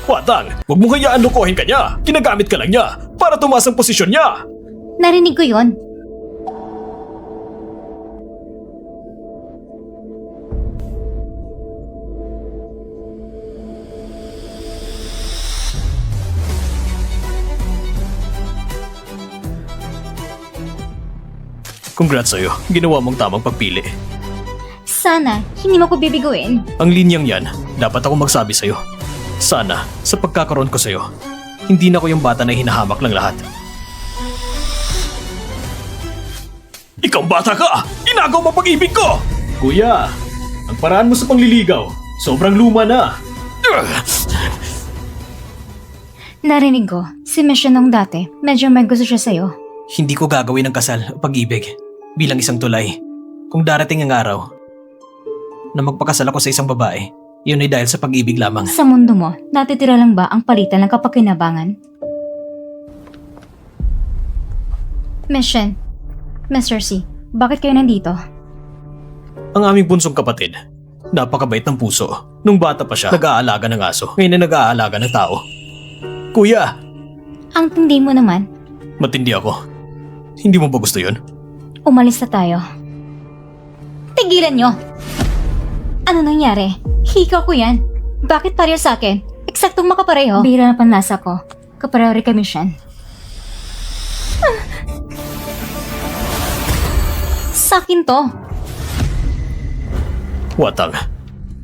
Watang, huwag mong hayaan lukuhin ka niya. Ginagamit ka lang niya para tumaas ang posisyon niya. Narinig ko yun. Congrats sa'yo, ginawa mong tamang pagpili. Sana, hindi mo ko bibiguin. Ang linyang yan, dapat ako magsabi sa'yo. Sana, sa pagkakaroon ko sa'yo, hindi na ko yung bata na hinahamak ng lahat. Ikaw bata ka! Inagaw mo pag-ibig ko! Kuya, ang paraan mo sa pangliligaw, sobrang luma na. Narinig ko, si Mission nung dati, medyo may gusto siya sa'yo. Hindi ko gagawin ng kasal o pag-ibig bilang isang tulay. Kung darating ang araw na magpakasal ako sa isang babae, yun ay dahil sa pag-ibig lamang. Sa mundo mo, natitira lang ba ang palitan ng kapakinabangan? Mission, Mr. C, bakit kayo nandito? Ang aming bunsong kapatid, napakabait ng puso. Nung bata pa siya, nag-aalaga ng aso. Ngayon na nag-aalaga ng tao. Kuya, Ang tindi mo naman, matindi ako. Hindi mo ba gusto yun? umalis na tayo. Tigilan nyo! Ano nangyari? Hikaw ko yan. Bakit pareho sa akin? Eksaktong makapareho. Bira na panlasa ko. Kapareho rin kami siyan. Sa akin to. Watang,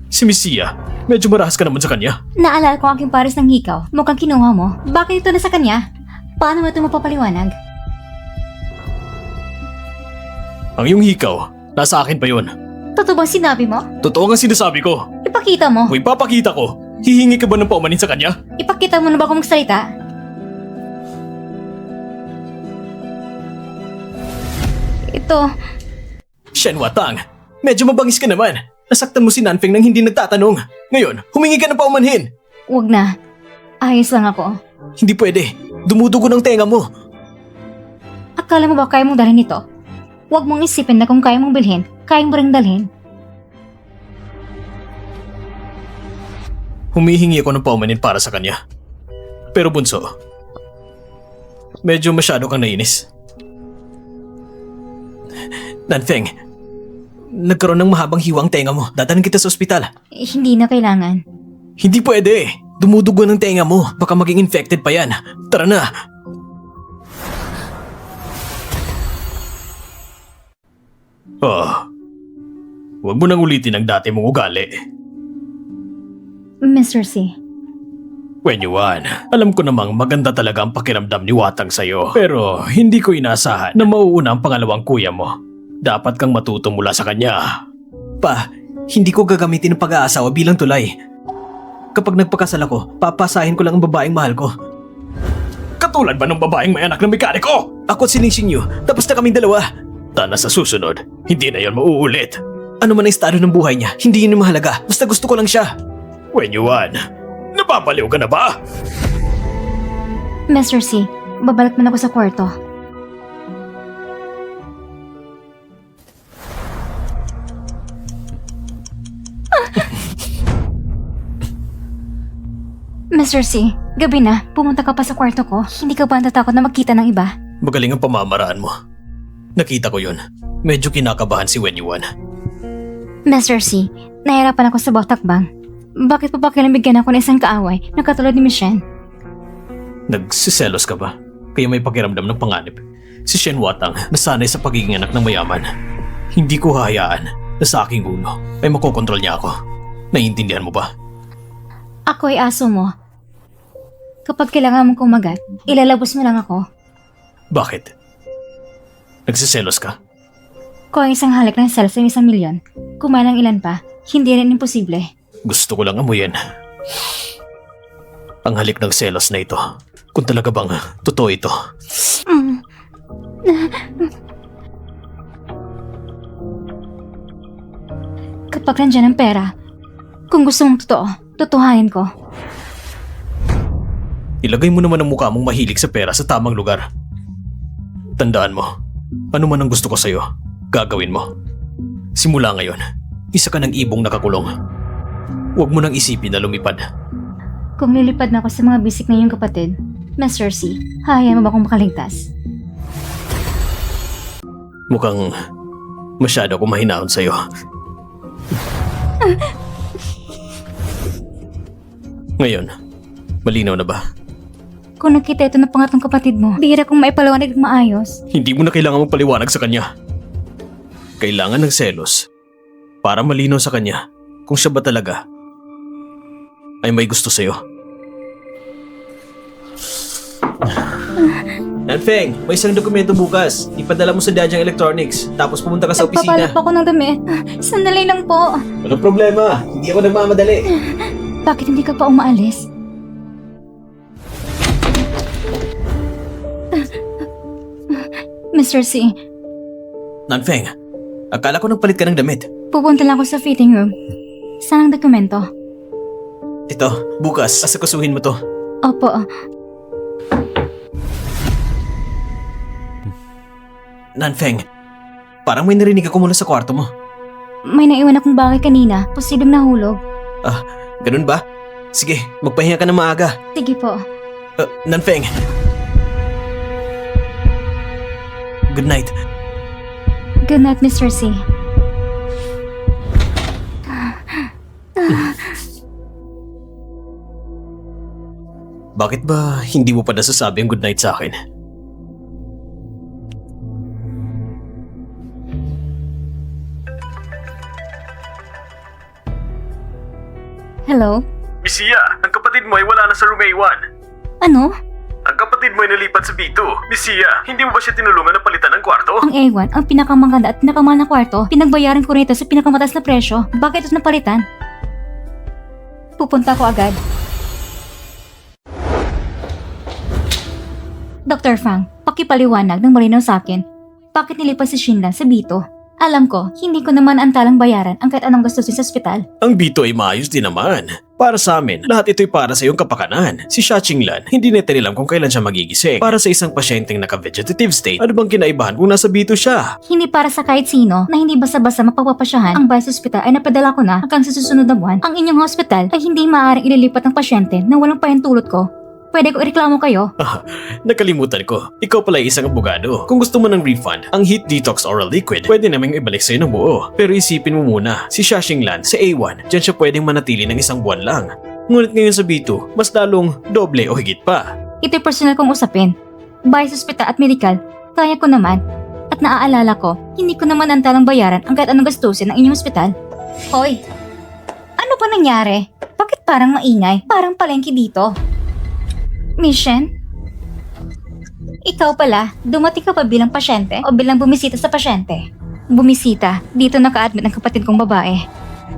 si Misia, medyo marahas ka naman sa kanya. Naalala ko ang aking pares ng hikaw. Mukhang kinuha mo. Bakit ito na sa kanya? Paano mo ito mapapaliwanag? Ang iyong hikaw, nasa akin pa yun. Totoo bang sinabi mo? Totoo ang sinasabi ko. Ipakita mo. Kung ipapakita ko, hihingi ka ba ng paumanin sa kanya? Ipakita mo na ba kung magsalita? Ito, Shen Watang, medyo mabangis ka naman. Nasaktan mo si Nanfeng nang hindi nagtatanong. Ngayon, humingi ka ng paumanhin. wag na. Ayos lang ako. Hindi pwede. Dumudugo ng tenga mo. Akala mo ba kaya mong dalhin ito? Huwag mong isipin na kung kaya mong bilhin, kaya mo ring dalhin. Humihingi ako ng paumanin para sa kanya. Pero bunso, medyo masyado kang nainis. Nanfeng, nagkaroon ng mahabang hiwang tenga mo. Dadalhin kita sa ospital. Hindi na kailangan. Hindi pwede. Dumudugo ng tenga mo. Baka maging infected pa yan. Tara na. Huwag mo nang ulitin ang dati mong ugali. Mr. C, Wenyuan, alam ko namang maganda talaga ang pakiramdam ni Watang sa'yo. Pero hindi ko inaasahan na mauuna ang pangalawang kuya mo. Dapat kang matuto mula sa kanya. Pa, hindi ko gagamitin ang pag-aasawa bilang tulay. Kapag nagpakasal ako, papasahin ko lang ang babaeng mahal ko. Katulad ba ng babaeng may anak ng mekaniko? Ako at siningsing niyo, tapos na kaming dalawa. Tana sa susunod, hindi na yon mauulit. Ano man ang estado ng buhay niya, hindi yun ang mahalaga. Basta gusto ko lang siya. Wenyuan, napapaliw ka na ba? Mr. C, babalik man ako sa kwarto. Mr. C, gabi na. Pumunta ka pa sa kwarto ko. Hindi ka ba natatakot na magkita ng iba? Magaling ang pamamaraan mo. Nakita ko yun. Medyo kinakabahan si Wenyuan. Mr. C, nahirapan ako sa baktakbang. Bakit pa ba kinabigyan ako ng isang kaaway na katulad ni Michelle? Nagsiselos ka ba? Kaya may pakiramdam ng panganib. Si Shen Watang nasanay sa pagiging anak ng mayaman. Hindi ko hahayaan na sa aking ulo ay makokontrol niya ako. Naiintindihan mo ba? Ako ay aso mo. Kapag kailangan mong kumagat, ilalabos mo lang ako. Bakit? Nagsiselos ka? Kung ang isang halik ng selos ay 1,000,000, kumalang ilan pa, hindi rin imposible. Gusto ko lang amuyin ang halik ng selos na ito. Kung talaga bang totoo ito. Kapag nandyan ang pera, kung gusto mong totoo, tutuhanin ko. Ilagay mo naman ang mukha mong mahilig sa pera sa tamang lugar. Tandaan mo, ano man ang gusto ko sa'yo, gagawin mo. Simula ngayon, isa ka ng ibong nakakulong. Huwag mo nang isipin na lumipad. Kung lilipad na ako sa mga bisik ng iyong kapatid, Mr. C, hayaan mo ba akong makaligtas? Mukhang masyado akong mahinahon sa'yo. Ngayon, malinaw na ba? Kung nakita ito ng pangatlong kapatid mo, bihira kong maipaliwanag ng maayos. Hindi mo na kailangan magpaliwanag sa kanya. Kailangan ng selos para malinaw sa kanya kung siya ba talaga ay may gusto sa'yo. Nanfeng, may isang dokumento bukas. Ipadala mo sa Dajiang Electronics, tapos pumunta ka sa opisina. Nagpapalit pa ako ng damit. Sandali lang po. Walang problema, hindi ako nagmamadali. Bakit hindi ka pa umaalis? Mr. C, Nanfeng, akala ko nagpalit ka ng damit. pupunta lang ako sa fitting room. Saan ang dokumento? Ito, bukas, asakasuhin mo to. Opo. Nanfeng, parang may narinig ako mula sa kwarto mo. May naiwan akong bagay kanina. Posibleng nahulog. Ah, ganun ba? Sige, magpahinga ka na maaga. Sige po. Nanfeng. Good night. Good night, Mr. C. Bakit ba hindi mo pa nasasabi ang good night sa akin? Hello? Misia, ang kapatid mo ay wala na sa room A1. Ano? Ang kapatid mo ay nalipat sa B2. Misia, hindi mo ba siya tinulungan na palitan ng kwarto? Ang A1, ang pinakamaganda at pinakamahal na kwarto, pinagbayaran ko rito sa pinakamataas na presyo. Bakit ito napalitan? Pupunta ko agad. Dr. Fang, pakipaliwanag ng malinaw sa akin. Bakit nilipat si Shinlan sa B2? Alam ko, hindi ko naman antalang bayaran ang kahit anong gastusin sa ospital. Ang B2 ay maayos din naman. Para sa amin, lahat ito'y para sa iyong kapakanan. Si Xia Qinglan, hindi natin alam kung kailan siya magigising. Para sa isang pasyenteng naka-vegetative state, ano bang kinaibahan kung nasa B2 siya? Hindi para sa kahit sino na hindi basta-basta mapapapasyahan. Ang bayad sa ospital ay napadala ko na hanggang sa susunod na buwan. Ang inyong hospital ay hindi maaaring ililipat ng pasyente na walang pahintulot ko. Pwede ko ireklamo kayo? Nakalimutan ko. Ikaw pala ay isang abogado. Kung gusto mo ng refund, ang Heat Detox Oral Liquid, pwede namang ibalik sa'yo ng buo. Pero isipin mo muna, si Xia Qinglan sa A1, dyan siya pwedeng manatili ng isang buwan lang. Ngunit ngayon sa B2, mas lalong doble o higit pa. Ito'y personal kong usapin. Bayad sa ospital at medikal, kaya ko naman. At naaalala ko, hindi ko naman antalang bayaran ang kahit anong gastusin ng inyong ospital. Hoy! Ano ba nangyari? Bakit parang maingay? Parang palengke dito. Mission? Ikaw pala, dumating ka pa bilang pasyente o bilang bumisita sa pasyente? Bumisita, dito naka-admit ang kapatid kong babae.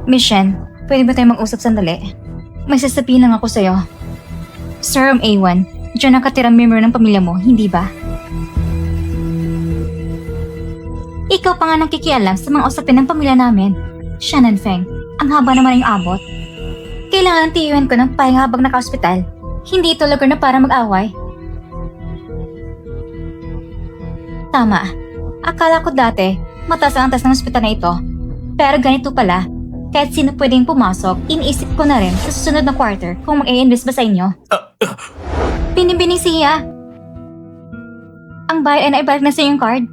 Mission, pwede ba tayo mag-usap sandali? May sasabihin lang ako sa'yo. Sir A1, dyan nakatirang member ng pamilya mo, hindi ba? Ikaw pa nga nakikialam sa mga usapin ng pamilya namin. Shannon Feng, ang haba naman yung abot. Kailangan tiyuhin ko ng pahinga habang naka-ospital. Hindi ito lugar na para mag-away. Tama. Akala ko dati, mataas ang antas ng ospital na ito. Pero ganito pala, kahit sino pwedeng pumasok, iniisip ko na rin sa susunod na quarter kung mag-i-invest ba sa inyo. Binibining siya. Ang bahay ay naibalik na sa iyong card.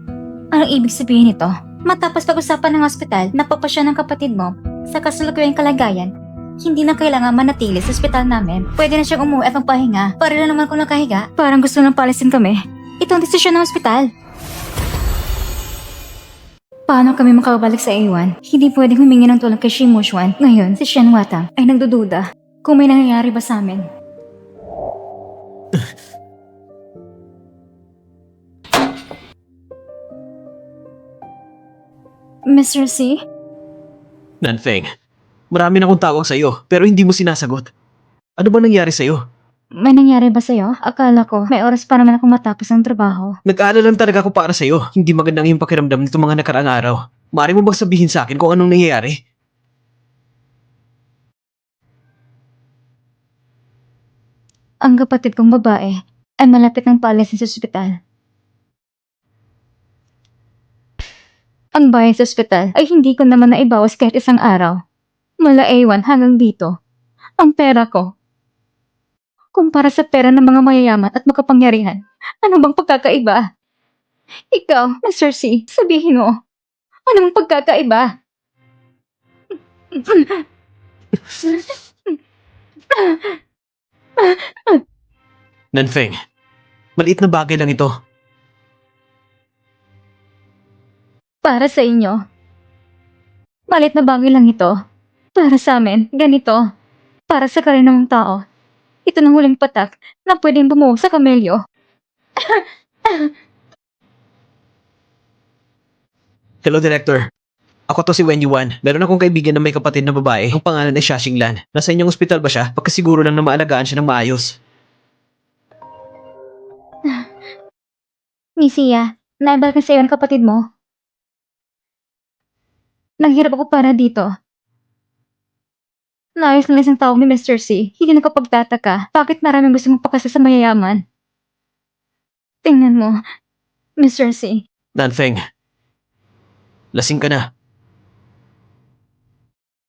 Anong ibig sabihin nito? Matapos pag-usapan ng ospital, napapasya ng kapatid mo sa kasalukuyang kalagayan, hindi na kailangan manatili sa ospital namin. Pwede na siyang umuwi at magpahinga. Para na naman kung nakahiga. Parang gusto nang palisin kami. Ito ang desisyon ng ospital. Paano kami makabalik sa A1? Hindi pwedeng humingi ng tulong kay Shimu Xuan. Ngayon, si Shen Watang ay nagdududa kung may nangyayari ba sa amin. Mr. C? Nanfeng, marami na akong tawag sa'yo pero hindi mo sinasagot. Ano ba nangyari sa'yo? May nangyari ba sa'yo? Akala ko, may oras pa naman ako matapos ang trabaho. Nag-aalala lang talaga ako para sa'yo. Hindi magandang yung pakiramdam nito mga nakaraang araw. Maaari mo bang sabihin sa akin kung anong nangyayari? Ang kapatid kong babae ay malapit ng paalisin sa ospital. Ang bayad sa ospital ay hindi ko naman naibawas kahit isang araw. Mula A1 hanggang dito. Ang pera ko. Kumpara sa pera ng mga mayayaman at makapangyarihan, ano bang pagkakaiba? Ikaw, Mr. C, sabihin mo, ano bang pagkakaiba? Nanfeng, maliit na bagay lang ito. Para sa inyo, malit na bagay lang ito. Para sa amin, ganito. Para sa karinamang tao, ito ng huling patak na pwedeng bumuo sa kamelyo. Hello, Director. Ako to si Wen Yuan. Meron akong kaibigan na may kapatid na babae. Ang pangalan ay Xia Xinglan. Nasa inyong ospital ba siya? Pagkasiguro lang na maalagaan siya ng maayos. Nisiya, naibalik na sa iyo ang kapatid mo. Naghirap ako para dito. Naayos lang isang tawag ni Mr. C. Hindi nakapagtataka. Bakit maraming gusto mong pakasa sa mayayaman? Tingnan mo, Mr. C. Nanfeng, lasing ka na.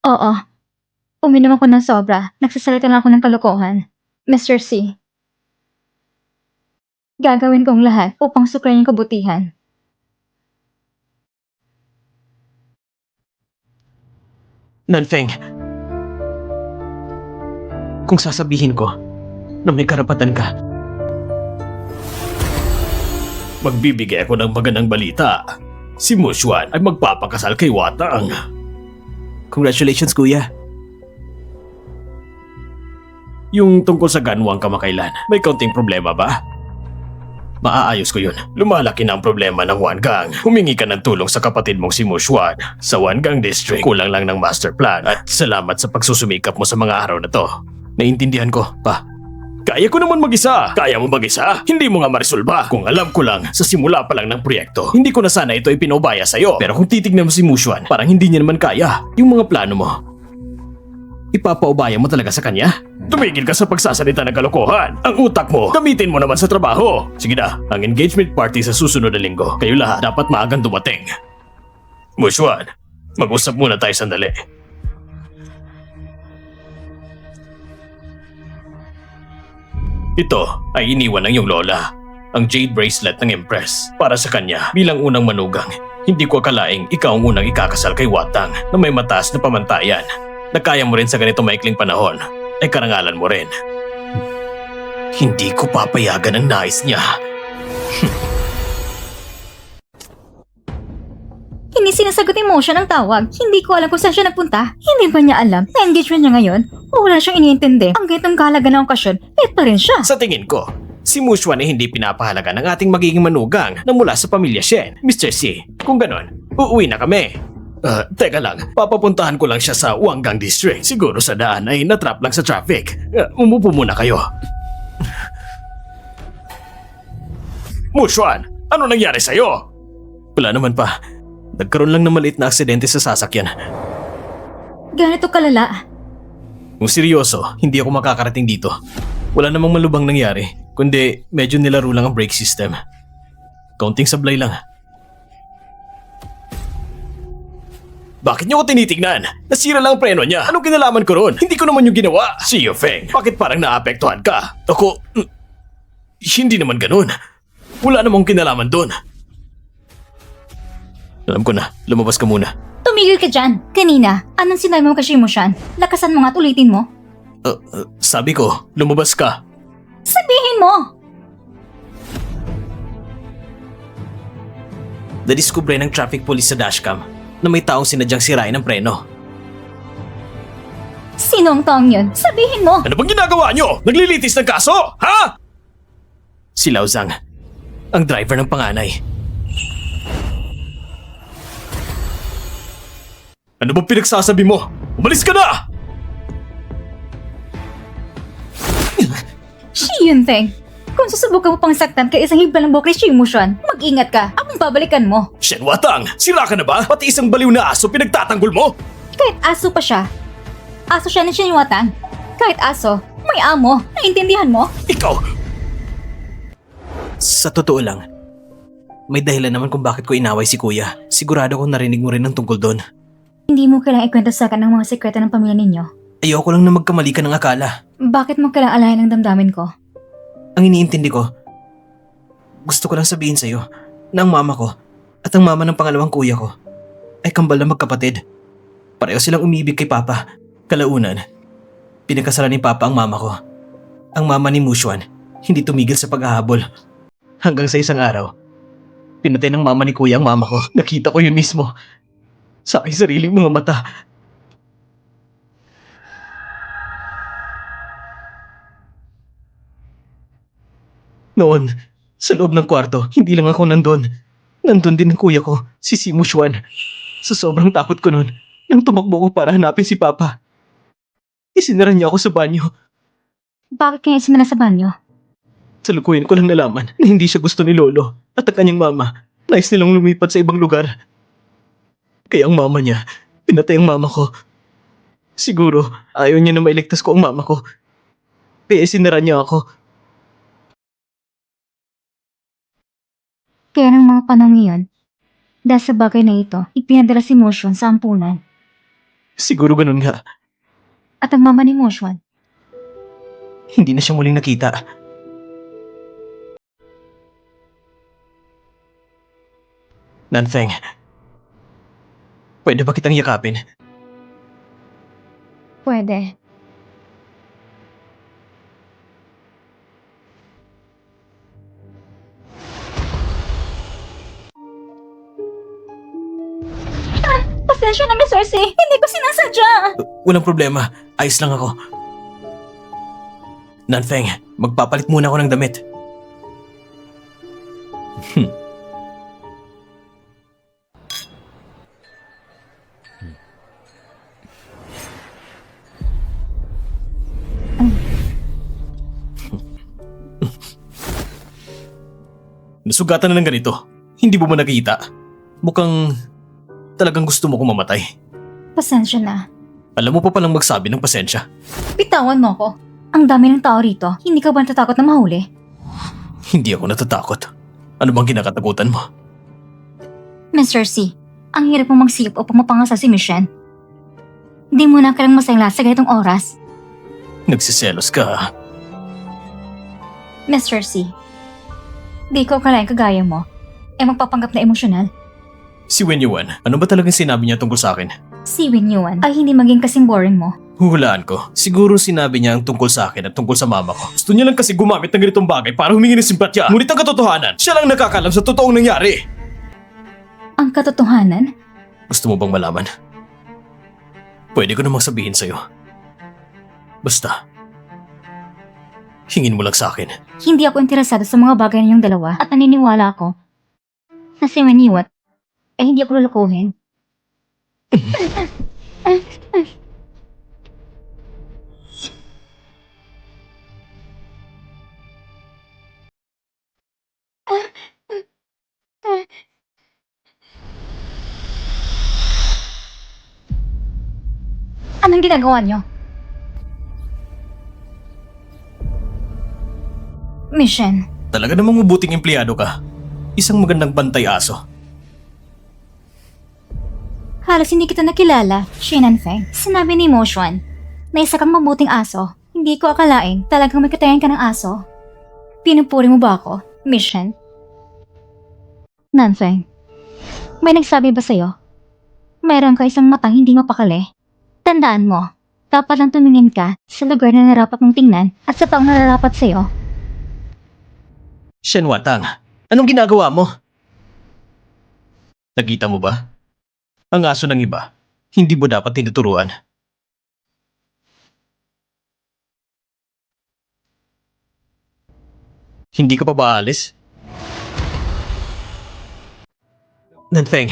Oo. Uminom ako ng sobra. Nagsasalita lang ako ng kalokohan. Mr. C. Gagawin kong lahat upang suklayin yung kabutihan. Nanfeng, kung sasabihin ko na may karapatan ka, Magbibigay ako ng magandang balita. Si Mushuan ay magpapakasal kay Watang. congratulations, kuya. Yung tungkol sa ganwang kamakailan, may kaunting problema ba? Maaayos ko yun. Lumalaki na ang problema ng Wangang. Humingi ka ng tulong sa kapatid mong si Mushuan sa Wangang District. Kulang lang ng master plan at salamat sa pagsusumikap mo sa mga araw na to. Naiintindihan ko, pa. Kaya ko naman mag-isa. Kaya mo mag-isa? Hindi mo nga maresolba. Kung alam ko lang, sa simula pa lang ng proyekto, hindi ko na sana ito ipinobaya sa'yo. Pero kung titignan mo si Mushuan, parang hindi niya naman kaya. Yung mga plano mo, ipapaubaya mo talaga sa kanya? Tumigil ka sa pagsasalita ng kalokohan. Ang utak mo, gamitin mo naman sa trabaho. Sige na, ang engagement party sa susunod na linggo. Kayo lahat dapat maagang dumating. Mushuan, mag-usap muna tayo sandali. Ito ay iniwan ng iyong lola. Ang jade bracelet ng Empress. Para sa kanya, bilang unang manugang, hindi ko akalaing ikaw ang unang ikakasal kay Watang na may mataas na pamantayan. Na kaya mo rin sa ganito maikling panahon, ay karangalan mo rin. Hindi ko papayagan ang nais niya. Hindi sinasagot ni Mo siya ng tawag. Hindi ko alam kung saan siya nagpunta. Hindi ba niya alam na engagement niya ngayon? O wala siyang iniintindi? Ang ganitong kahalaga ng okasyon, late pa rin siya. Sa tingin ko, si Mushuan ay hindi pinapahalaga ng ating magiging manugang na mula sa pamilya Shen. Mr. C, kung ganon, uuwi na kami. Teka lang, papapuntahan ko lang siya sa Wangang District. Siguro sa daan ay natrap lang sa traffic. Umupo muna kayo. Mushuan, ano nangyari sa'yo? Wala naman pa. Nagkaroon lang ng maliit na aksidente sa sasakyan. Ganito kalala. Kung seryoso, hindi ako makakarating dito. Wala namang malubang nangyari, kundi medyo nilaro lang ang brake system. Kaunting sablay lang. Bakit niyo ko tinitignan? Nasira lang ang preno niya. Anong kinalaman ko ron? Hindi ko naman yung ginawa. Si Feng, bakit parang naapektuhan ka? Ako, hindi naman ganun. Wala namang kinalaman doon. Alam ko na, lumabas ka muna. Tumigil ka dyan. Kanina, anong sinabi mo kay Shimo-chan? Lakasan mo nga at ulitin mo. Sabi ko, lumabas ka. Sabihin mo! Nadiskubre ng traffic police sa dashcam na may taong sinadyang sirain ang preno. Sino ang taong yun? Sabihin mo! Ano bang ginagawa niyo? Naglilitis ng kaso? Ha? Si Lao Zhang, ang driver ng panganay. Ano bang pinagsasabi mo? Umalis ka na! Shi Yunfeng, kung susubukan mo pang saktan kay isang hibla ng buhok ni Shimo-chan, mag-ingat ka. Akong babalikan mo. Shen Watang, sira ka na ba? Pati isang baliw na aso pinagtatanggol mo? Kahit aso pa siya. Aso siya ni Shinwatan. Kahit aso, may amo. Naintindihan mo? Ikaw, Sa totoo lang, may dahilan naman kung bakit ko inaway si kuya. Sigurado kong narinig mo rin ang tungkol doon. Hindi mo kailangang ikwento sa akin ang mga sekreto ng pamilya ninyo. Ayoko lang na magkamali ka ng akala. Bakit mo kailangang alahin ang damdamin ko? Ang iniintindi ko, gusto ko lang sabihin sa'yo na ang mama ko at ang mama ng pangalawang kuya ko ay kambal na magkapatid. Pareho silang umibig kay Papa. Kalaunan, pinagkasalan ni Papa ang mama ko. Ang mama ni Mushuan hindi tumigil sa paghahabol. Hanggang sa isang araw, pinatay ng mama ni kuya ang mama ko. Nakita ko yun mismo. Sa aking sariling mga mata. Noon, sa loob ng kwarto, hindi lang ako nandun. Nandun din ang kuya ko, si Simu Xuan. Sa sobrang takot ko noon, nang tumakbo ko para hanapin si Papa. Isinara niya ako sa banyo. Bakit kaya isinala sa banyo? Sa lukuyan ko lang nalaman na hindi siya gusto ni Lolo at ang kanyang mama. Nais nilang lumipat sa ibang lugar. Kaya ang mama niya, pinatay ang mama ko. Siguro, ayaw niya na mailigtas ko ang mama ko. Kaya isinara niya ako. Kaya ng mga panahon ngayon, dahil sa bagay na ito, ipinadala si Moshwan sa ampunan. Siguro ganun nga. At ang mama ni Moshwan, Hindi na siya muling nakita. Nanfeng, pwede ba kitang yakapin? pwede. Pasensya na, Miss Cersei. Hindi ko sinasadya. Walang problema, ayos lang ako. Nanfeng, magpapalit muna ako ng damit. Nasugatan na ng ganito. Hindi mo ba nakita? Mukhang talagang gusto mo kong mamatay. Pasensya na. Alam mo pa palang magsabi ng pasensya. Bitawan mo ko. Ang dami ng tao rito. Hindi ka ba natatakot na mahuli? Hindi ako natatakot. Ano bang kinakatakutan mo? Miss Cersei, ang hirap mong magsilip o pumapangasa si Michelle. Hindi mo na kailang masayla sa ganitong oras. Nagsiselos ka. Miss Cersei, di ko akalain kagaya mo, magpapanggap na emosyonal. Si Wen Yuan, ano ba talagang sinabi niya tungkol sa akin? Si Wen Yuan ay hindi maging kasing boring mo. Huhulaan ko. Siguro sinabi niya ang tungkol sa akin at tungkol sa mama ko. Gusto niya lang kasi gumamit ng ganitong bagay para humingi ng simpatya. Ngunit ang katotohanan, siya lang nakakalam sa totoong nangyari. Ang katotohanan? Gusto mo bang malaman? Pwede ko namang sabihin sa'yo. Basta, hingin mo lang sa akin. Hindi ako interesado sa mga bagay ninyong dalawa at naniniwala ako na si Wen Yuan ay hindi ako lulukuhin. Anong ginagawa niyo? Mission. Talaga namang mabuting empleyado ka. Isang magandang bantay aso. Halos hindi kita nakilala, Shinan Feng. Sinabi ni Mo Xuan na isa kang mabuting aso. Hindi ko akalain talagang may katayan ka ng aso. Pinupuri mo ba ako, Mission? Nanfeng, may nagsabi ba sa'yo? Mayroon ka isang matang hindi mapakali. Tandaan mo, dapat lang tumingin ka sa lugar na narapat mong tingnan at sa taong nararapat sa'yo. Shen Watang, anong ginagawa mo? Nakita mo ba? Ang aso ng iba, hindi mo dapat tinuturuan. Hindi ka pa ba aalis? Nanfeng,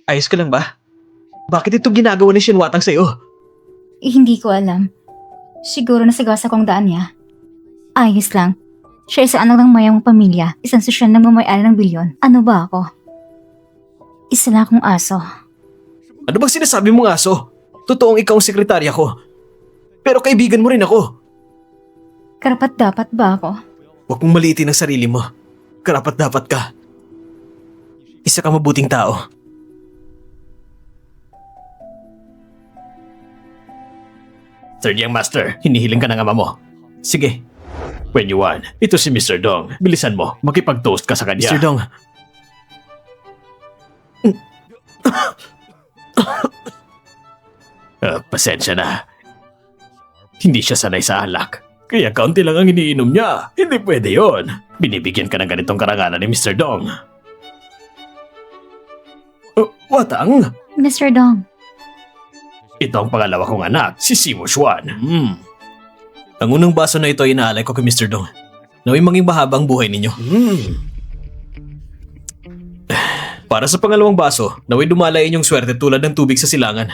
ayos ka lang ba? Bakit ito ginagawa ni Shen Watang sa'yo? Hindi ko alam. Siguro nasagasa kong daan niya. Ayos lang. Siya isa anak ng mayamang pamilya, isang sosyal na mamayari ng bilyon. Ano ba ako? Isa lang akong aso. Ano bang sinasabi mong aso? Totoong ikaw ang sekretarya ko. Pero kaibigan mo rin ako. Karapat dapat ba ako? Huwag mong maliitin ang sarili mo. Karapat dapat ka. Isa ka mabuting tao. Third Young Master, hinihiling ka ng ama mo. Sige, Wen Yuan, ito si Mr. Dong. Bilisan mo, makipag-toast ka sa kanya. Mr. Dong. Pasensya na. Hindi siya sanay sa alak. Kaya kaunti lang ang iniinom niya. Hindi pwede yon. Binibigyan ka ng ganitong karangalan ni Mr. Dong. Watang, Mr. Dong, ito ang pangalawa kong anak, si Simo Xuan. Ang unang baso na ito ay inaalay ko kay Mr. Dong. Naway maging mahabang buhay ninyo. Para sa pangalawang baso, naway dumalay inyong swerte tulad ng tubig sa silangan.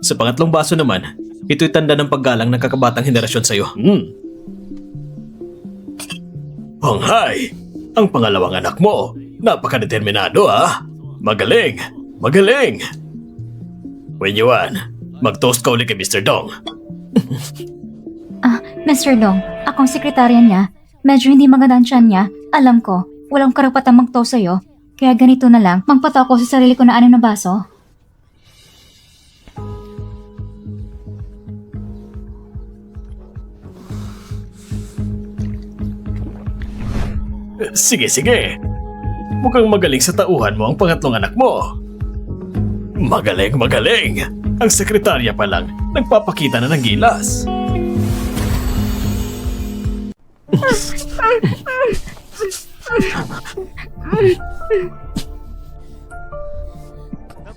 Sa pangatlong baso naman, ito'y tanda ng paggalang ng kakabatang henerasyon sa'yo. Hanghay! Ang pangalawang anak mo, napakadeterminado ha. Magaling! Magaling! Wen Yuan, mag-toast ka ulit kay Mr. Dong. Mr. Dong, akong sekretarya niya. Medyo hindi maganda ang tiyan niya. Alam ko, walang karapatang mag-toast sa'yo. Kaya ganito na lang, magpataw ko sa sarili ko na 6 na baso. Sige, sige. Mukhang magaling sa tauhan mo ang pangatlong anak mo. Magaling, magaling. Ang sekretarya pa lang, nagpapakita na ng gilas.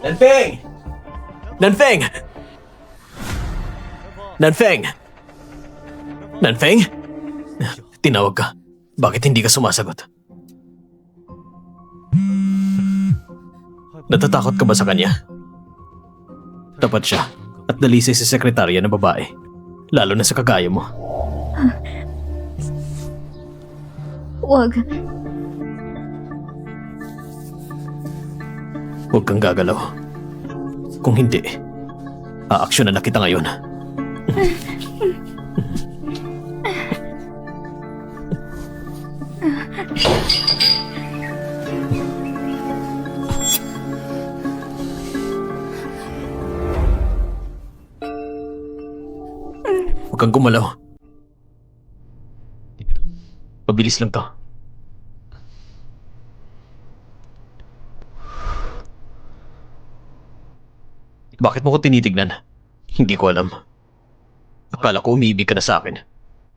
Nanfeng! Nanfeng! Nanfeng! Nanfeng? Tinawag ka. Bakit hindi ka sumasagot? Natatakot ka ba sa kanya? Tapat siya at dalisay si sekretarya na babae. Lalo na sa kagaya mo. Wag. Huwag kang gagalaw. Kung hindi, aaksyonan na kita ngayon. Huwag kang gumalaw. Pabilis lang to. Bakit mo ko tinitignan? Hindi ko alam. Akala ko umiibig ka na sa akin.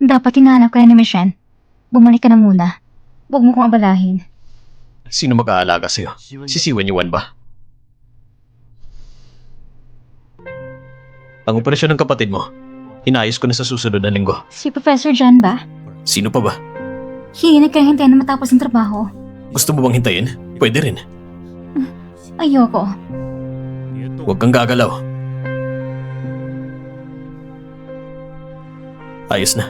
Dapat hinahanap ka na ni Michelle. Bumalik ka na muna. Huwag mo kong abalahin. Sino mag-aalaga sa'yo? Si Wen Yuan ba? Ang operasyon ng kapatid mo, inayos ko na sa susunod na linggo. Si Professor John ba? Sino pa ba? Hindi nagkahintayin na matapos ang trabaho. Gusto mo bang hintayin? Pwede rin. Ayoko. Huwag kang gagalaw. Ayos na.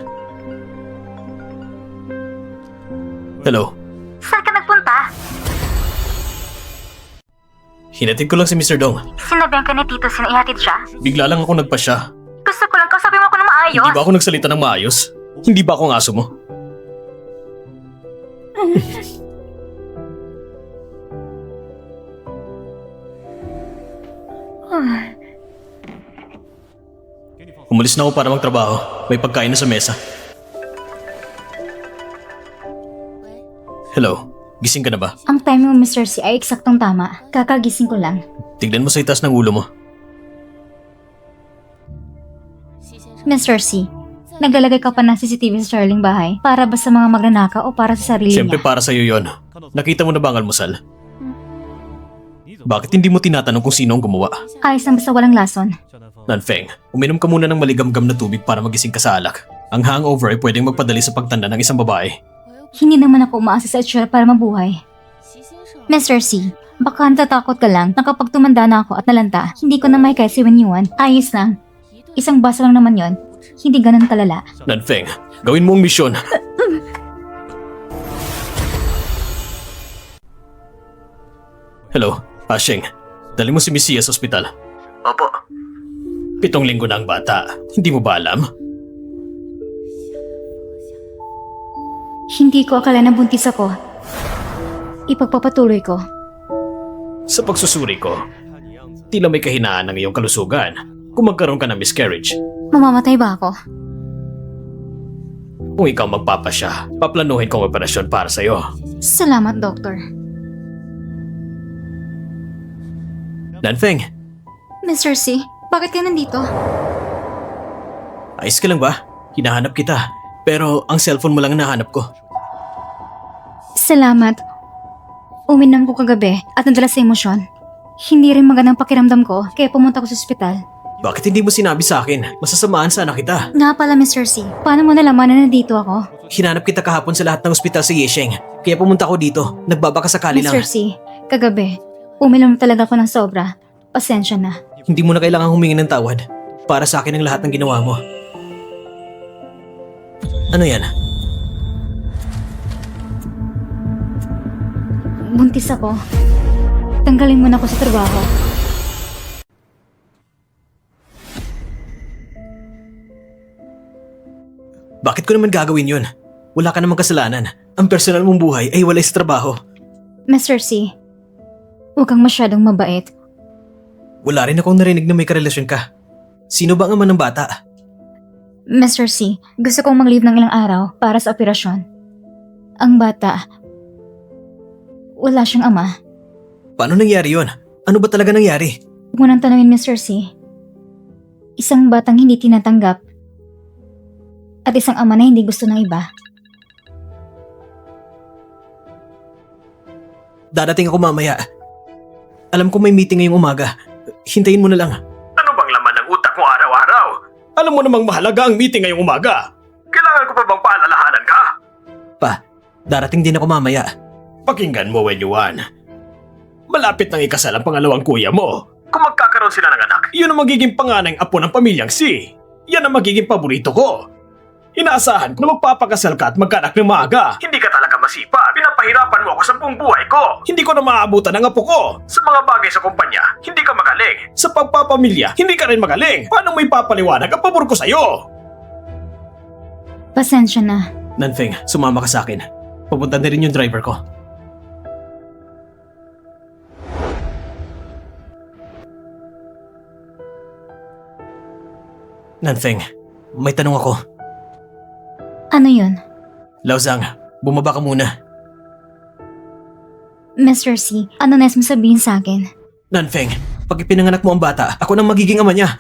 Hello? Saan ka nagpunta? Hinatid ko lang si Mr. Dong. Sinabihan ka ni Tito ihatid siya? Bigla lang ako nagpasya. Gusto ko lang kausapin mo ako ng maayos. Hindi ba ako nagsalita ng maayos? Hindi ba ako ang aso mo? Umalis na ako para magtrabaho. May pagkain na sa mesa. Hello? Gising ka na ba? Ang timing mo, Mr. C, ay eksaktong tama. Kakagising ko lang. Tignan mo sa itaas ng ulo mo. Mr. C, naglalagay ka pa ng CCTV sa Charling bahay para ba sa mga magnanakaw o para sa sarili Siyempre niya? para sa'yo yon. Nakita mo na ba ang almusal? Bakit hindi mo tinatanong kung sino ang gumawa? Ayos lang basta walang lason. Nanfeng, uminom ka muna ng maligamgam na tubig para magising ka sa alak. Ang hangover ay pwedeng magpadali sa pagtanda ng isang babae. Hindi naman ako umaasa sa itsura para mabuhay. Mr. C, baka natatakot ka lang na kapag tumanda na ako at nalanta, hindi ko na may kaya si Wen Yuan. Ayos lang. Isang baso lang naman yon. Hindi ganun kalala. Nanfeng, gawin mo ang misyon. Hello, Asheng. Dali mo si Miss Sia sa ospital. Opo. 7 linggo na ang bata. Hindi mo ba alam? Hindi ko akala na buntis ako. Ipagpapatuloy ko. Sa pagsusuri ko, tila may kahinaan ng iyong kalusugan. kung magkaroon ka ng miscarriage. Mamamatay ba ako? Kung ikaw magpapasya, paplanuhin kong operasyon para sa'yo. Salamat, Doctor. Nanfeng, Mr. C, bakit ka nandito? Ayos ka lang ba? Hinahanap kita. Pero ang cellphone mo lang ang nahanap ko. Salamat. Uminom ko kagabi at nadala sa emosyon. Hindi rin magandang pakiramdam ko kaya pumunta ko sa ospital. Bakit hindi mo sinabi sa akin? Masasamaan sana kita. Nga pala, Mr. C, paano mo nalaman na nandito ako? Hinanap kita kahapon sa lahat ng ospital sa Yesheng. Kaya pumunta ko dito. Nagbabaka sakali lang. Mr. C, kagabi, uminom talaga ako ng sobra. Pasensya na. Hindi mo na kailangan humingi ng tawad. Para sa akin ang lahat ng ginawa mo. Ano yan? Buntis ako. Tanggalin mo na ako sa trabaho. Bakit ko naman gagawin yun? Wala ka namang kasalanan. Ang personal mong buhay ay walay sa trabaho. Mr. C, huwag kang masyadong mabait. Wala rin akong narinig na may karelasyon ka. Sino ba ang ama ng bata? Mr. C, gusto kong mag-leave ng ilang araw para sa operasyon. Ang bata, wala siyang ama. Paano nangyari yun? Ano ba talaga nangyari? Huwag mo nang tanungin, Mr. C. Isang batang hindi tinatanggap at isang ama na hindi gusto ng iba. Dadating ako mamaya. Alam ko may meeting ngayong umaga. Hintayin mo na lang. Ano bang laman ng utak mo araw-araw? Alam mo namang mahalaga ang meeting ngayong umaga. Kailangan ko pa bang paalalahanan ka? Pa, darating din ako mamaya. Pakinggan mo, Wenyuan. Malapit nang ikasal ang pangalawang kuya mo. Kung magkakaroon sila ng anak, yun ang magiging panganayang apo ng pamilyang C. Yan ang magiging paborito ko. Inaasahan ko na magpapakasal ka at magkanak ng maaga. Hindi ka talaga masipag. Pinapahirapan mo ako sa buong buhay ko. Hindi ko na maabutan ang apo ko. Sa mga bagay sa kumpanya, hindi ka magaling. Sa pagpapamilya, hindi ka rin magaling. Paano mo ipapaliwanag ang pabor ko sa'yo? Pasensya na. Nanfeng, sumama ka sa akin. Pupunta na rin yung driver ko. Nanfeng, may tanong ako. Ano yun? Laozang, bumaba ka muna. Mr. C, ano nais mo sabihin sa akin? Nanfeng, pag ipinanganak mo ang bata, ako nang magiging ama niya.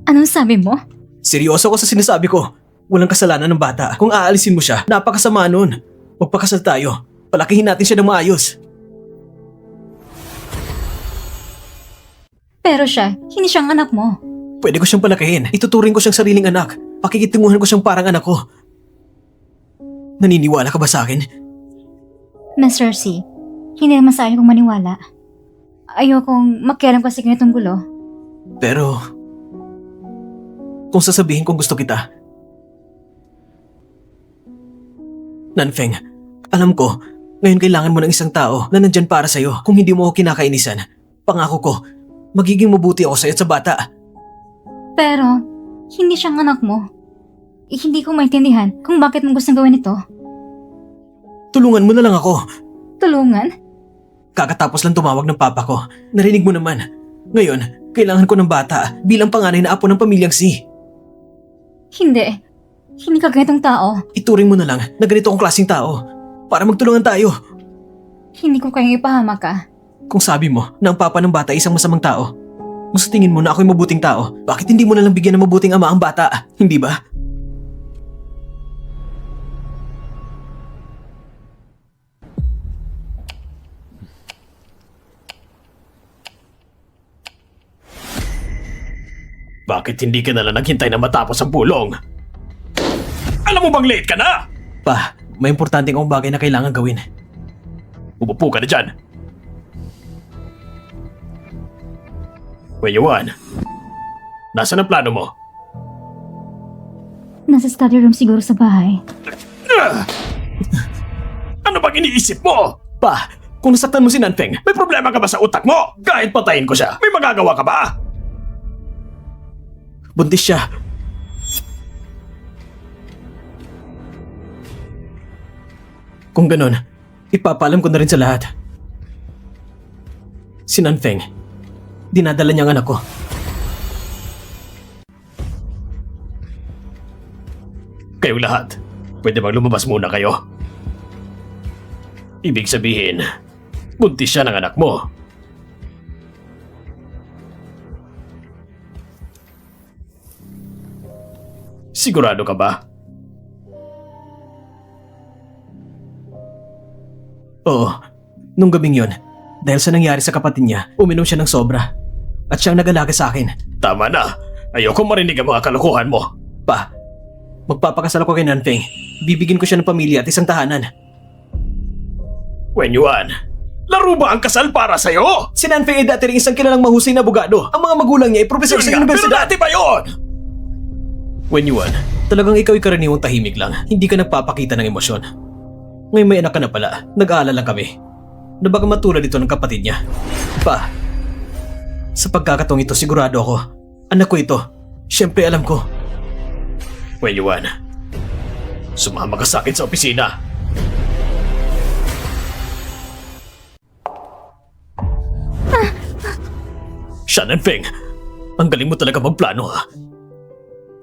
Anong sabi mo? Seryoso ko sa sinasabi ko. Walang kasalanan ng bata. Kung aalisin mo siya, napakasama nun. Magpakasal tayo. Palakihin natin siya ng maayos. Pero siya, hindi siyang anak mo. Pwede ko siyang palakihin. Ituturing ko siyang sariling anak. Pakikitunguhan ko siyang parang anak ko. Naniniwala ka ba sa akin? Mr. C, hindi naman sa akin kung maniwala. Ayokong makialam kasi ganitong gulo. Pero, kung sasabihin kong gusto kita. Nanfeng, alam ko, ngayon kailangan mo ng isang tao na nandyan para sa'yo. Kung hindi mo ako kinakainisan, pangako ko, magiging mabuti ako sa'yo at sa bata. Pero, hindi siyang anak mo. Hindi ko maintindihan kung bakit mo gustong gawin ito. Tulungan mo na lang ako. Tulungan? Kakatapos lang tumawag ng papa ko. Narinig mo naman. Ngayon, kailangan ko ng bata bilang panganay na apo ng pamilyang C. Hindi. Hindi ka ganitong tao. Ituring mo na lang na ganito akong klaseng tao. Para magtulungan tayo. Hindi ko kayang ipahamak ka. Kung sabi mo na ang papa ng bata ay isang masamang tao, kung sa tingin mo na ako'y mabuting tao, bakit hindi mo na lang bigyan ng mabuting ama ang bata? Hindi ba? Bakit hindi ka nalang naghintay na matapos ang pulong? Alam mo bang late ka na? Pa, may importanteng akong bagay na kailangan gawin. Umupo ka na dyan. Wenyuan, nasaan ang plano mo? Nasa study room siguro sa bahay. Ano bang iniisip mo? Pa, kung nasaktan mo si Nanfeng, May problema ka ba sa utak mo? Kahit patayin ko siya, may magagawa ka ba? buntis siya. Kung ganun, ipapaalam ko na rin sa lahat. Si Nanfeng, dinadala niya ang anak ko. Kayong lahat, pwede bang lumabas muna kayo? Ibig sabihin, buntis siya ng anak mo. Sigurado ka ba? Oo, nung gabing yun, dahil sa nangyari sa kapatid niya, uminom siya ng sobra. At siyang nag-alaga sa akin. Tama na. Ayoko marinig ang mga kalokohan mo. Pa, magpapakasal ako kay Nanfeng. Bibigyan ko siya ng pamilya at isang tahanan. Wen Yuan, laro ba ang kasal para sa'yo? Si Nanfeng ay dati rin isang kilalang mahusay na abogado. Ang mga magulang niya ay profesor sa Pero universidad. dati ba yun? Wen Yuan, talagang ikaw ay karaniwang tahimik lang. Hindi ka nagpapakita ng emosyon. Ngayon may anak ka na pala. Nag-aalala kami. Na baka matulad ito ng kapatid niya. Pa, sa pagkakataong ito sigurado ako. Anak ko ito. Siyempre alam ko. Wen Yuan, sumama ka sa akin sa opisina. Shan and Feng, ang galing mo talaga magplano ha.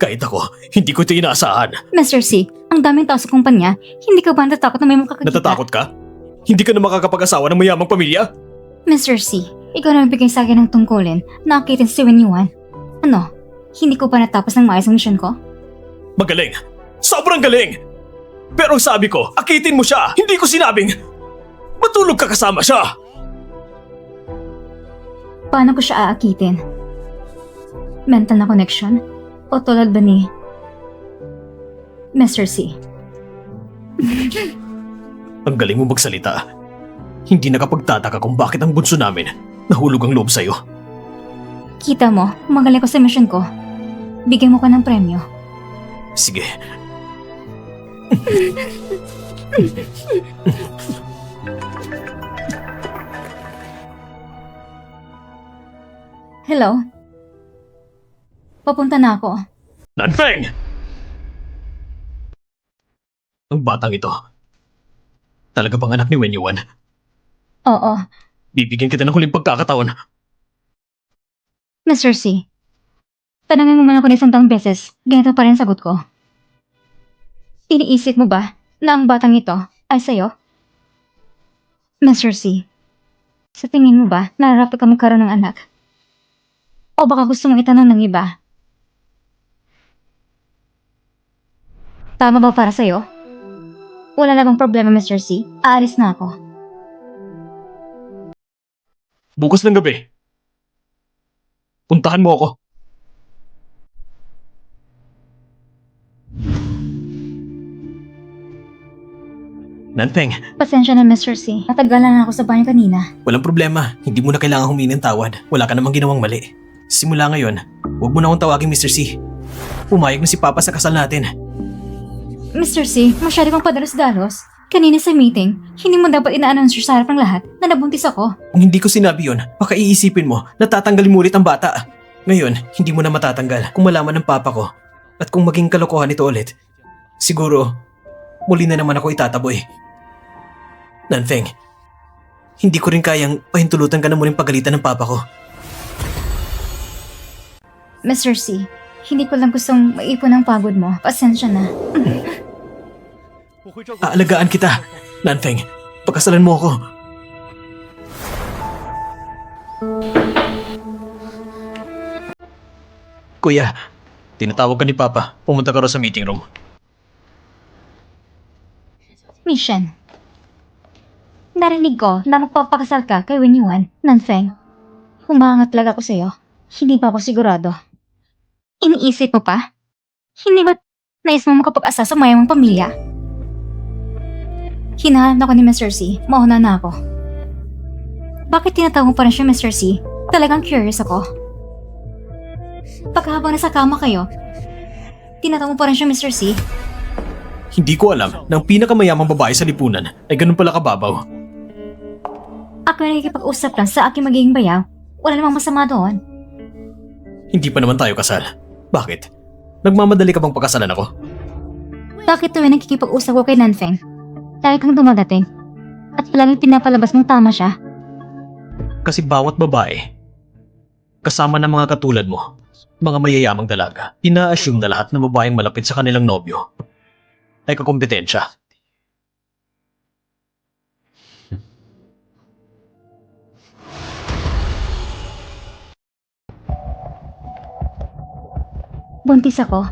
Kahit ako, hindi ko ito inaasahan. Mr. C, ang daming tao sa kumpanya, hindi ka ba natatakot na may makakakita? Natatakot ka? Hindi ka na makakapag-asawa ng mayamang pamilya? Mr. C, ikaw na nagbigay sa akin ng tungkulin na akitin si Wen Yuan. Ano? Hindi ko pa natapos ng maayos ang misyon ko? Magaling! Sobrang galing! Pero ang sabi ko, akitin mo siya! Hindi ko sinabing matulog ka kasama siya! Paano ko siya aakitin? Mental na connection? O tulad ba ni Mr. C? Ang galing mo magsalita. Hindi nakapagtataka kung bakit ang bunso namin nahulog ang loob sa'yo. Kita mo, magaling ko sa mission ko. Bigyan mo ko ng premyo. Sige. Hello? Papunta na ako. Nanfeng! Ang batang ito. Talaga bang anak ni Wen Yuan? Oo, Bibigyan kita ng huling pagkakataon. Mr. C. Tanungin mo man ako ng 100 beses, ganito pa rin sagot ko. Iniisip mo ba na ang batang ito ay sa'yo? Mr. C. Sa tingin mo ba nararapat ka magkaroon ng anak? O baka gusto mong itanong ng iba? Tama ba para sa'yo? Wala na bang problema, Mr. C? Aalis na ako. Bukas ng gabi. Puntahan mo ako. Nanfeng, Pasensya na, Mr. C. Natagalan na ako sa banyo kanina. walang problema. Hindi mo na kailangan humingi ng tawad. Wala ka namang ginawang mali. Simula ngayon, huwag mo na akong tawagin Mr. C. Pumayag na si Papa sa kasal natin. Mr. C, masyado kang padalos-dalos. Kanina sa meeting, hindi mo dapat ina-announce sa harap ng lahat na nabuntis ako. Kung hindi ko sinabi yun, baka iisipin mo na tatanggalin mo ulit ang bata. Ngayon, hindi mo na matatanggal kung malaman ng Papa ko. At kung maging kalokohan ito ulit, siguro, muli na naman ako itataboy. Nanfeng, hindi ko rin kayang pahintulutan ka na muling pagalitan ng Papa ko. Mr. C, hindi ko lang gustong maipon ang pagod mo. Pasensya na. Aalagaan kita, Nanfeng. Pagkasalan mo ako. Kuya, tinatawag ka ni Papa. Pumunta ka raw sa meeting room. Mission. Narinig ko na magpapakasal ka kay Wen Yuan, Nanfeng. Humangat talaga ako sa'yo. Hindi pa ako sigurado. Iniisip mo pa? Hindi ba nais mo makapag-asa sa mayamang pamilya? Hinahanap ako ni Mr. C. Mauna na ako. Bakit tinatawag mo pa rin siya, Mr. C? Talagang curious ako. Pagkahabang nasa kama kayo, tinatawag mo pa rin siya, Mr. C? Hindi ko alam na ang pinakamayamang babae sa lipunan ay ganun pala kababaw. Ako na nakikipag-usap lang sa aking magiging bayaw. Wala namang masama doon. Hindi pa naman tayo kasal. Bakit? Nagmamadali ka bang pagkasalan ako? Bakit tuwing nakikipag-usap ko kay Nanfeng? Lagi kang dumadating. At palaging pinapalabas mong tama siya. Kasi bawat babae Kasama ng mga katulad mo, mga mayayamang dalaga, ina-assume na lahat ng babaeng malapit sa kanilang nobyo ay kakumpetensya. Buntis ako.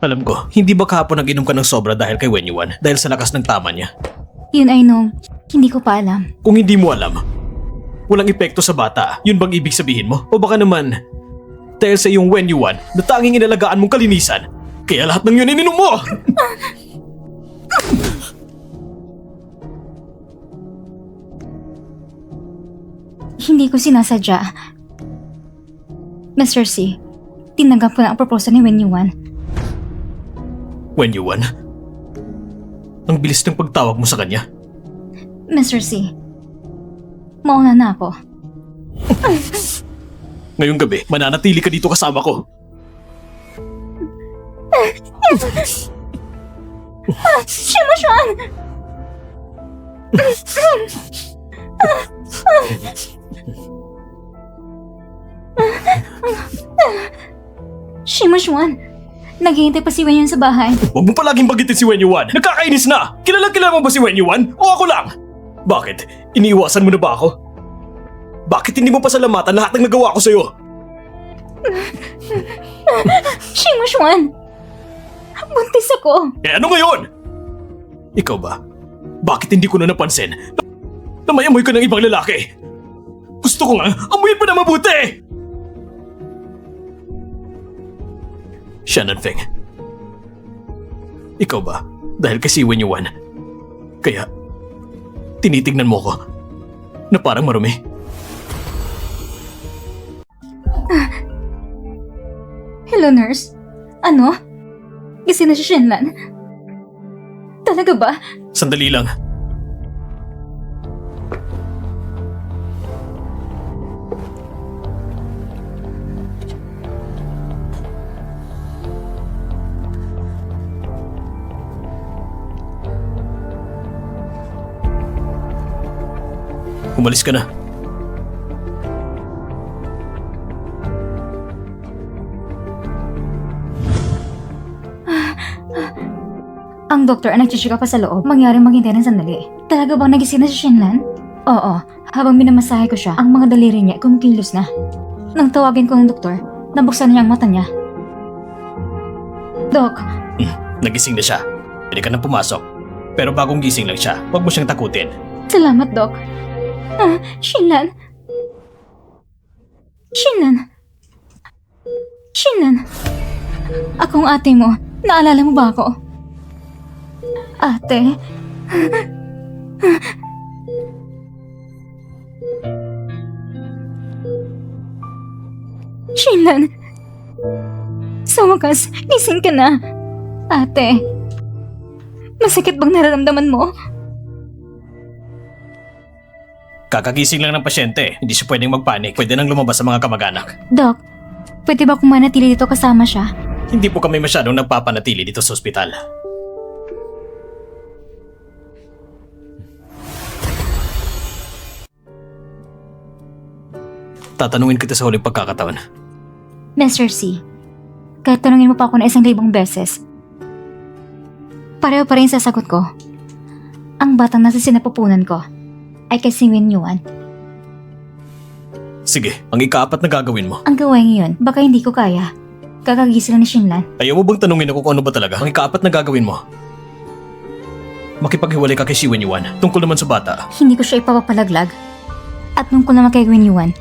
Alam ko, hindi ba kahapon nag-inom ka ng sobra dahil kay Wenyuan dahil sa lakas ng tama niya? Yun ay nung hindi ko pa alam. Kung hindi mo alam, walang epekto sa bata, yun bang ibig sabihin mo? O baka naman, dahil sa iyong Wenyuan na tanging inalagaan mong kalinisan, kaya lahat ng yun ininom mo! Hindi ko sinasadya. Mr. C, tinanggap ko na ang proposal ni Wenyuan. Wenyuan? Ang bilis ng pagtawag mo sa kanya. Mr. C, mauna na ako. Ngayong gabi, mananatili ka dito kasama ko. Shimo-chan! Shimo-chan, naghihintay pa si Wenyuan sa bahay. Huwag mo palaging bagitin si Wenyuan. Nakakainis na! Kilala mo ba si Wenyuan? O ako lang? Bakit? Iniiwasan mo na ba ako? Bakit hindi mo pasalamatan lahat ng nagawa ko sa'yo? Shimo-chan, buntis ako. Eh ano ngayon? Ikaw ba? Bakit hindi ko na napansin na may amoy ka ng ibang lalaki? Gusto ko nga, amoyin pa na mabuti! Shannon Feng, ikaw ba? Dahil kasi Wenyuan, kaya tinitignan mo ko na parang marumi. Hello, nurse. Ano? Gising na si Shenlan? Talaga ba? Sandali lang. Umalis ka na. Ang doktor ang nag-check pa sa loob. Mangyaring maghintay ng sandali. Talaga bang nagising na si Shenlan? Oo. Habang minamasahe ko siya, ang mga daliri niya kumikilos na. Nang tawagin ko ng doktor, nabuksan niya ang mata niya. Dok, Nagising na siya. Pwede ka nang pumasok. Pero bagong gising lang siya. Huwag mo siyang takutin. salamat, Dok. Shenlan. Shenlan. Shenlan. Akong ate mo. Naalala mo ba ako? Ate? Shenlan. Sa wakas, gising ka na. Ate, masakit bang nararamdaman mo? Kakagising lang ng pasyente. Hindi siya pwedeng magpanik. Pwede nang lumabas sa mga kamag-anak. Dok, pwede ba kung manatili dito kasama siya? Hindi po kami masyadong nagpapanatili dito sa ospital. Tatanungin kita sa huling pagkakataon. Mr. C, kahit tanungin mo pa ako na 1,000 beses, pareho pa rin sasagot ko. Ang batang nasa sinapupunan ko ay kay Wenyuan. Sige, ang ikaapat na gagawin mo. Ang gawain ngayon, baka hindi ko kaya. Kakagising lang ni Shenlan. Ayaw mo bang tanungin ako kung ano ba talaga? Ang ikaapat na gagawin mo. Makipaghiwalay ka kay si Wenyuan tungkol naman sa bata. Hindi ko siya ipapapalaglag. At nung ko naman kay Wenyuan,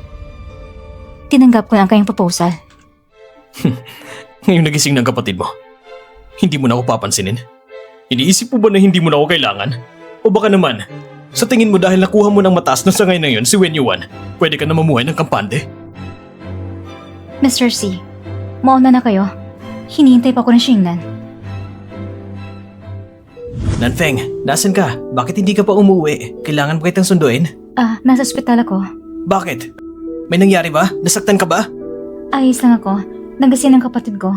tinanggap ko na ang kanyang proposal. Ngayong nagising ng kapatid mo, hindi mo na ako papansinin? Iniisip mo ba na hindi mo na ako kailangan? O baka naman, sa tingin mo dahil nakuha mo ng mataas na sa ngayon na yun si Wenyuan, pwede ka na mamuhay ng kampante? Mr. C, mauna na kayo. Hinihintay pa ko ng Shenlan. Nanfeng, nasan ka? Bakit hindi ka pa umuwi? Kailangan ba kitang sunduin? Nasa ospital ako. Bakit? May nangyari ba? Nasaktan ka ba? Ayos lang ako. Nagising ng kapatid ko.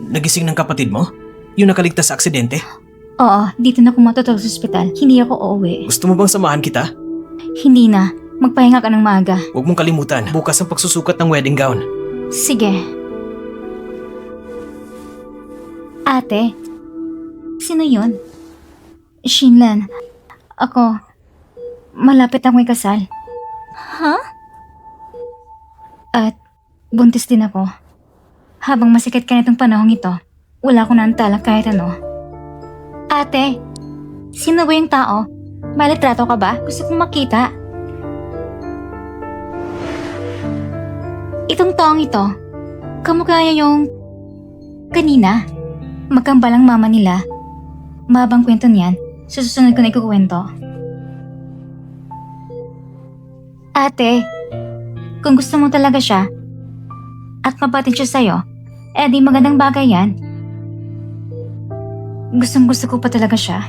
Nagising ng kapatid mo? Yung nakaligtas sa aksidente? Oo, dito na ako matutulog sa ospital. Hindi ako uuwi. Gusto mo bang samahan kita? Hindi na. Magpahinga ka ng maaga. Huwag mong kalimutan, bukas ang pagsusukat ng wedding gown. Sige. Ate, sino yun? Shinlan, ako, malapit akong ikasal. Ha? At buntis din ako. Habang masikip ka nitong panahong ito, wala akong naantala kahit ano. Ate, sino ba yung tao? Malitrato ka ba? Gusto kong makita. Itong taong ito, kamukha niya yung kanina. Magkambal ang mama nila. Mahabang kwento niyan, sa susunod ko na ikukwento. Ate, kung gusto mo talaga siya, at mapatid siya sa'yo, di magandang bagay yan. Gustong gusto ko pa talaga siya.